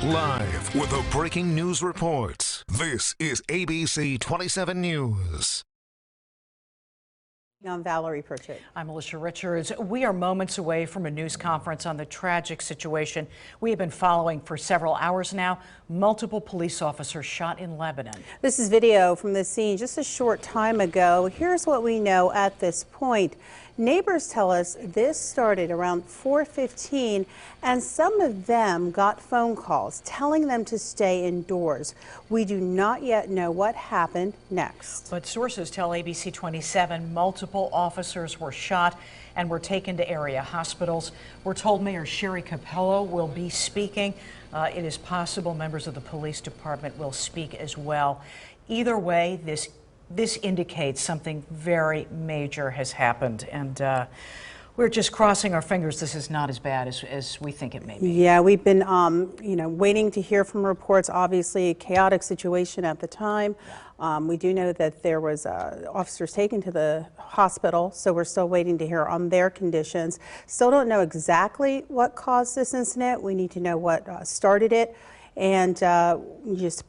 Live with the breaking news reports. This is ABC 27 News. I'm Valerie Pritchett. I'm Alicia Richards. We are moments away from a news conference on the tragic situation we have been following for several hours now. Multiple police officers shot in Lebanon. This is video from the scene just a short time ago. Here's what we know at this point. Neighbors tell us this started around 4:15, and some of them got phone calls telling them to stay indoors. We do not yet know what happened next. But sources tell ABC 27 multiple officers were shot and were taken to area hospitals. We're told Mayor Sherry Capello will be speaking. It is possible members of the police department will speak as well. Either way, this indicates something very major has happened, and we're just crossing our fingers this is not as bad as we think it may be. Yeah, we've been waiting to hear from reports. Obviously a chaotic situation at the time. We do know that there was officers taken to the hospital, so we're still waiting to hear on their conditions. Still don't know exactly what caused this incident. We need to know what started it, and just,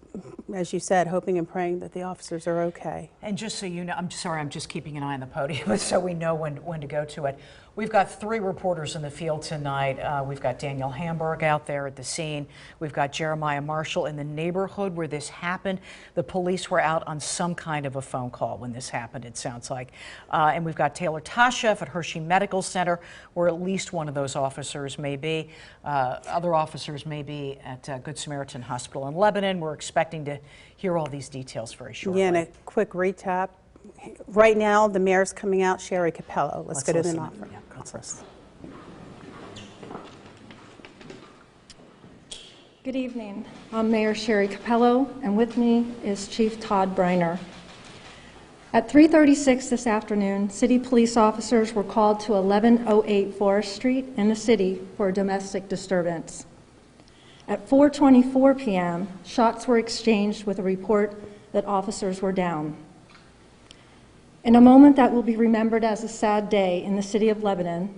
as you said, hoping and praying that the officers are okay. And just so you know, I'm sorry, I'm just keeping an eye on the podium so we know when to go to it. We've got 3 reporters in the field tonight. We've got Daniel Hamburg out there at the scene. We've got Jeremiah Marshall in the neighborhood where this happened. The police were out on some kind of a phone call when this happened, it sounds like. And we've got Taylor Tashev at Hershey Medical Center, where at least one of those officers may be. Other officers may be at Good Samaritan Hospital in Lebanon. We're expecting to hear all these details very shortly. Yeah, and a quick recap. Right now, the mayor's coming out, Sherry Capello. Let's go to the conference. Good evening. I'm Mayor Sherry Capello, and with me is Chief Todd Briner. At 3:36 this afternoon, city police officers were called to 1108 Forest Street in the city for a domestic disturbance. At 4:24 p.m., shots were exchanged with a report that officers were down. In a moment that will be remembered as a sad day in the city of Lebanon,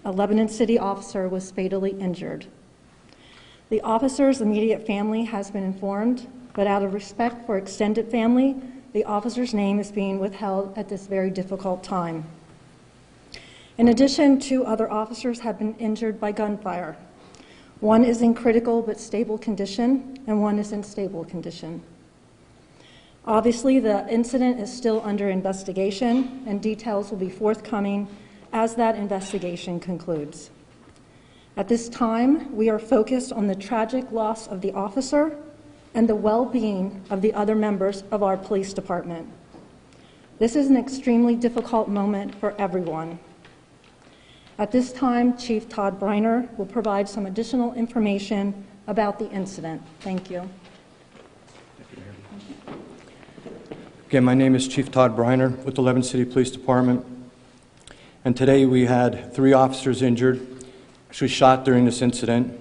a Lebanon city officer was fatally injured. The officer's immediate family has been informed, but out of respect for extended family, the officer's name is being withheld at this very difficult time. In addition, 2 other officers have been injured by gunfire. One is in critical but stable condition, and one is in stable condition. Obviously, the incident is still under investigation, and details will be forthcoming as that investigation concludes. At this time, we are focused on the tragic loss of the officer and the well-being of the other members of our police department. This is an extremely difficult moment for everyone. At this time, Chief Todd Briner will provide some additional information about the incident. Thank you. Again, my name is Chief Todd Briner with the Lebanon City Police Department, and today we had 3 officers injured, actually shot during this incident.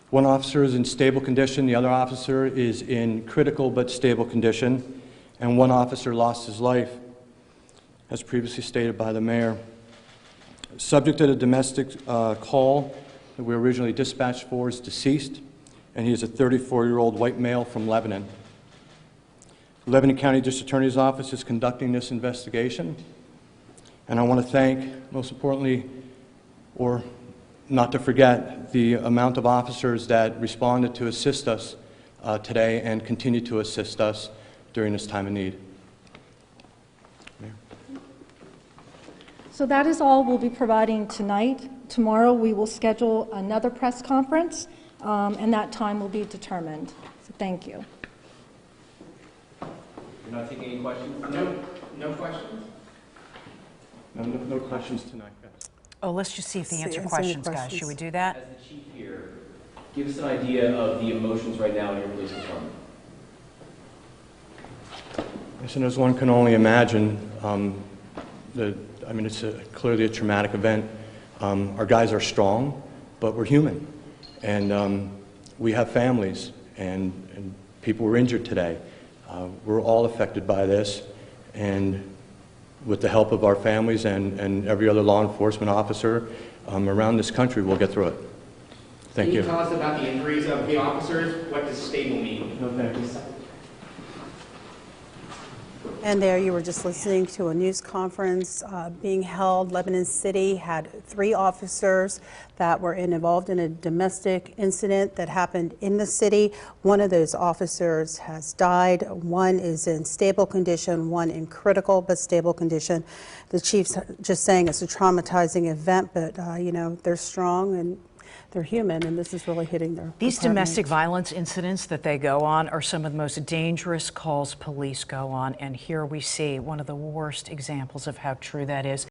One officer is in stable condition, the other officer is in critical but stable condition, and one officer lost his life, as previously stated by the mayor. Subject to the domestic call that we were originally dispatched for is deceased, and he is a 34-year-old white male from Lebanon. The Lebanon County District Attorney's Office is conducting this investigation, and I want to thank, most importantly, or not to forget, the amount of officers that responded to assist us today and continue to assist us during this time of need. Mayor. So that is all we'll be providing tonight. Tomorrow we will schedule another press conference, and that time will be determined. So thank you. You're not taking any questions? No questions? No questions tonight, guys. Oh, let's just see if they answer questions, guys. Should we do that? As the chief here, give us an idea of the emotions right now in your police department. Listen, as one can only imagine, it's clearly a traumatic event. Our guys are strong, but we're human, and we have families, and people were injured today. We're all affected by this, and with the help of our families and every other law enforcement officer around this country, we'll get through it. Thank Can you. you tell us about the injuries of the officers? What does stable mean? No, thank you. And there you were just listening to a news conference being held. Lebanon City had 3 officers that were involved in a domestic incident that happened in the city. One of those officers has died. One is in stable condition, one in critical but stable condition. The chief's just saying it's a traumatizing event, but you know, they're strong and they're human, and this is really hitting their These department. domestic violence incidents that they go on are some of the most dangerous calls police go on, and here we see one of the worst examples of how true that is.